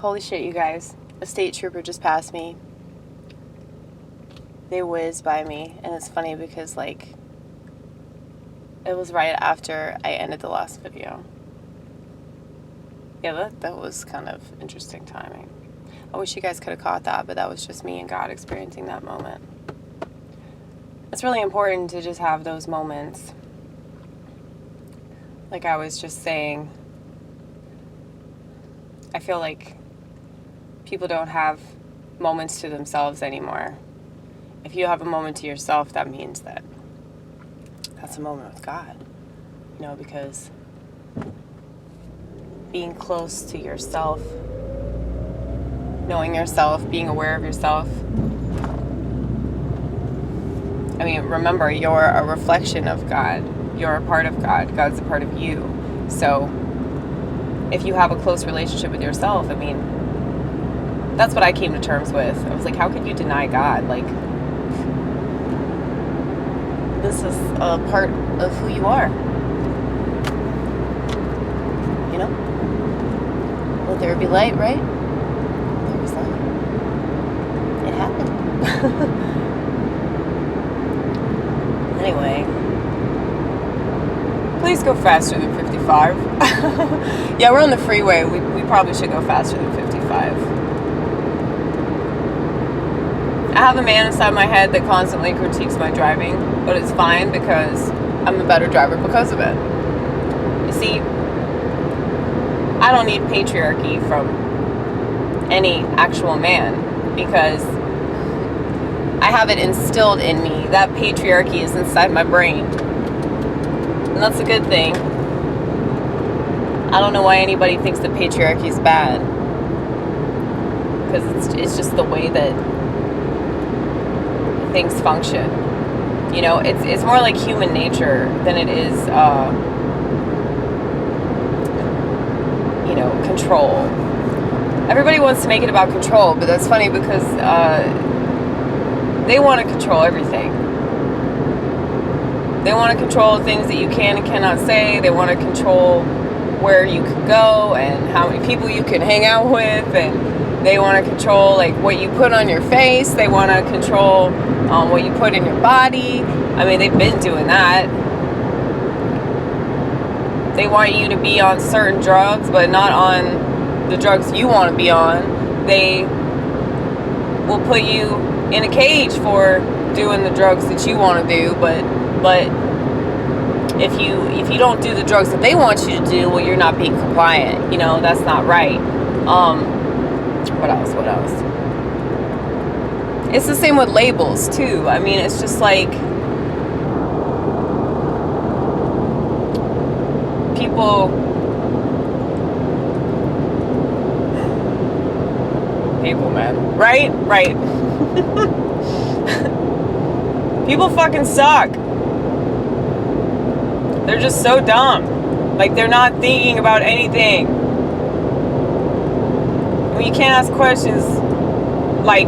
Holy shit, you guys. A state trooper just passed me. They whizzed by me. And it's funny because, like, it was right after I ended the last video. Yeah, that was kind of interesting timing. I wish you guys could have caught that, but that was just me and God experiencing that moment. It's really important to just have those moments. Like I was just saying, I feel like people don't have moments to themselves anymore. If you have a moment to yourself, that means that that's a moment with God. You know, because being close to yourself, knowing yourself, being aware of yourself. I mean, remember, you're a reflection of God. You're a part of God. God's a part of you. So if you have a close relationship with yourself, I mean, that's what I came to terms with. I was like, how could you deny God? Like, this is a part of who you are. You know? Let there be light, right? There was light. It happened. Anyway. Please go faster than 55. Yeah, we're on the freeway. We probably should go faster than 55. I have a man inside my head that constantly critiques my driving, but it's fine because I'm a better driver because of it. You see, I don't need patriarchy from any actual man because I have it instilled in me. That patriarchy is inside my brain. And that's a good thing. I don't know why anybody thinks that patriarchy is bad. Because it's just the way that things function. You know, it's more like human nature than it is, you know, control. Everybody wants to make it about control, but that's funny because they want to control everything. They want to control things that you can and cannot say. They want to control where you can go and how many people you can hang out with, and they want to control like what you put on your face. They want to control what you put in your body. I mean, they've been doing that. They want you to be on certain drugs, but not on the drugs you want to be on. They will put you in a cage for doing the drugs that you want to do, but if you don't do the drugs that they want you to do, well, you're not being compliant. You know, that's not right. What else? It's the same with labels too. I mean, it's just like people man, right? People fucking suck. They're just so dumb. Like, they're not thinking about anything. I mean, you can't ask questions like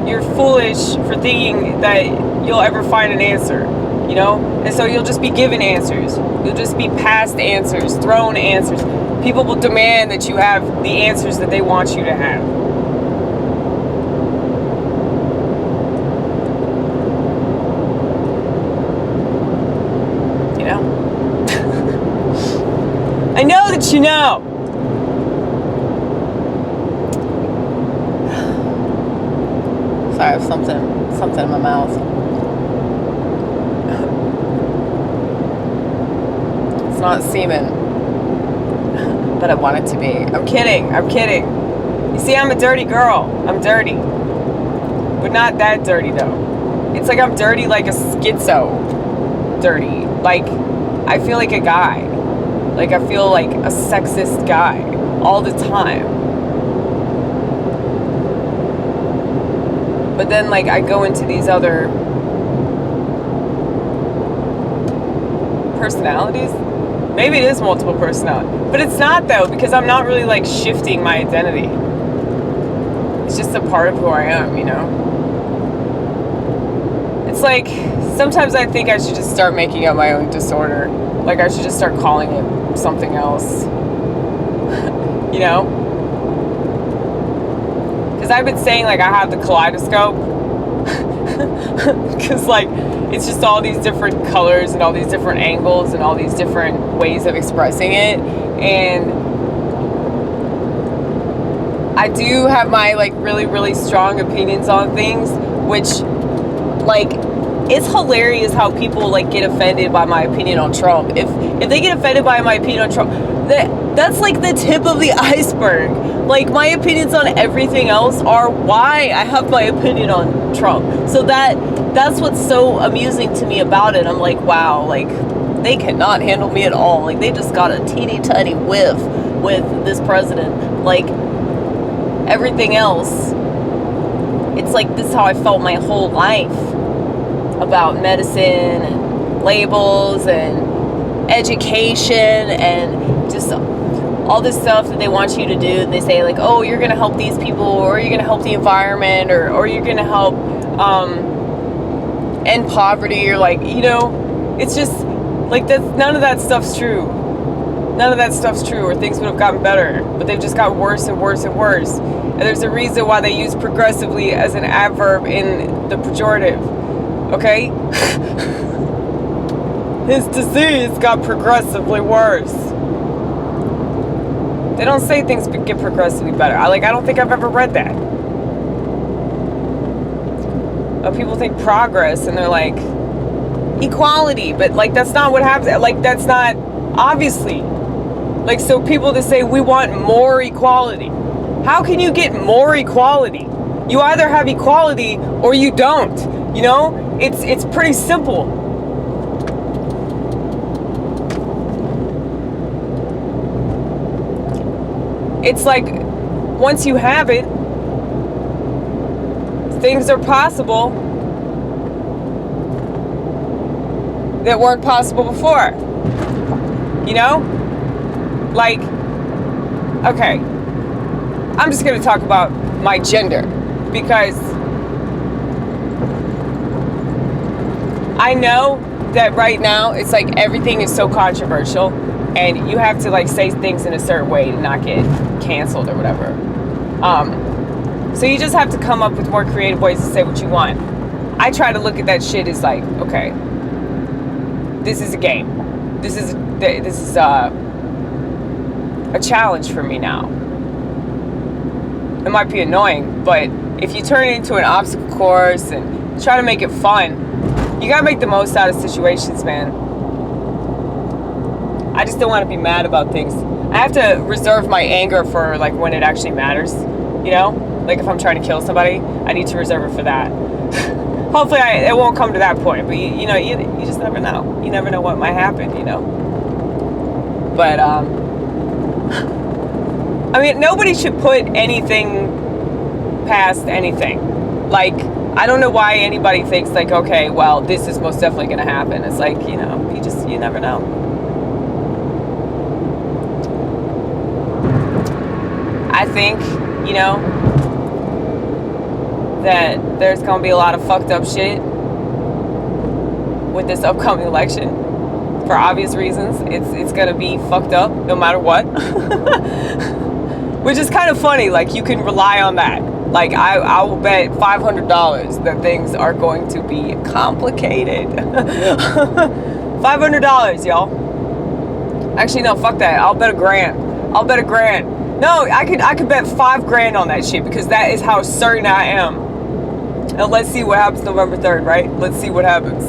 you're foolish for thinking that you'll ever find an answer, you know? And so you'll just be given answers. You'll just be passed answers, thrown answers. People will demand that you have the answers that they want you to have. I know that you know. Sorry, I have something in my mouth. It's not semen, but I want it to be. I'm kidding. You see, I'm a dirty girl. I'm dirty. But not that dirty, though. It's like I'm dirty like a schizo dirty. Like, I feel like a guy. Like, I feel like a sexist guy all the time. But then, like, I go into these other personalities. Maybe it is multiple personality. But it's not, though, because I'm not really, like, shifting my identity. It's just a part of who I am, you know? It's like, sometimes I think I should just start making up my own disorder. Like, I should just start calling it something else. You know? Because I've been saying, like, I have the kaleidoscope. Because, like, it's just all these different colors and all these different angles and all these different ways of expressing it. And I do have my, like, really, really strong opinions on things, which, like, it's hilarious how people, like, get offended by my opinion on Trump. If they get offended by my opinion on Trump, that's like the tip of the iceberg. Like, my opinions on everything else are why I have my opinion on Trump. So that's what's so amusing to me about it. I'm like, wow, like, they cannot handle me at all. Like, they just got a teeny tiny whiff with this president. Like, everything else, it's like, this is how I felt my whole life about medicine and labels and education and just all this stuff that they want you to do. They say, like, oh, you're going to help these people, or you're going to help the environment, or you're going to help end poverty, or, like, you know, it's just like, none of that stuff's true. None of that stuff's true, or things would have gotten better, but they've just gotten worse and worse and worse. And there's a reason why they use progressively as an adverb in the pejorative. Okay? His disease got progressively worse. They don't say things get progressively better. I don't think I've ever read that. People think progress, and they're like, equality, but, like, that's not what happens. Like, that's not, obviously. Like, so people that say we want more equality. How can you get more equality? You either have equality or you don't. You know? It's pretty simple. It's like, once you have it, things are possible that weren't possible before. You know? Like, okay, I'm just going to talk about my gender, because I know that right now it's like everything is so controversial, and you have to, like, say things in a certain way to not get canceled or whatever. So you just have to come up with more creative ways to say what you want. I try to look at that shit as, like, okay, this is a game. This is a challenge for me now. It might be annoying, but if you turn it into an obstacle course and try to make it fun, you gotta make the most out of situations, man. I just don't want to be mad about things. I have to reserve my anger for, like, when it actually matters, you know? Like, if I'm trying to kill somebody, I need to reserve it for that. Hopefully it won't come to that point, but you know, you just never know. You never know what might happen, you know? But, I mean, nobody should put anything past anything. Like, I don't know why anybody thinks, like, okay, well, this is most definitely going to happen. It's like, you know, you never know. I think, you know, that there's going to be a lot of fucked up shit with this upcoming election. For obvious reasons. It's going to be fucked up no matter what. Which is kind of funny. Like, you can rely on that. Like, I will bet $500 that things are going to be complicated. $500, y'all. Actually, no, fuck that. I'll bet $1,000. No, I could bet $5,000 on that shit, because that is how certain I am. And let's see what happens November 3rd, right? Let's see what happens.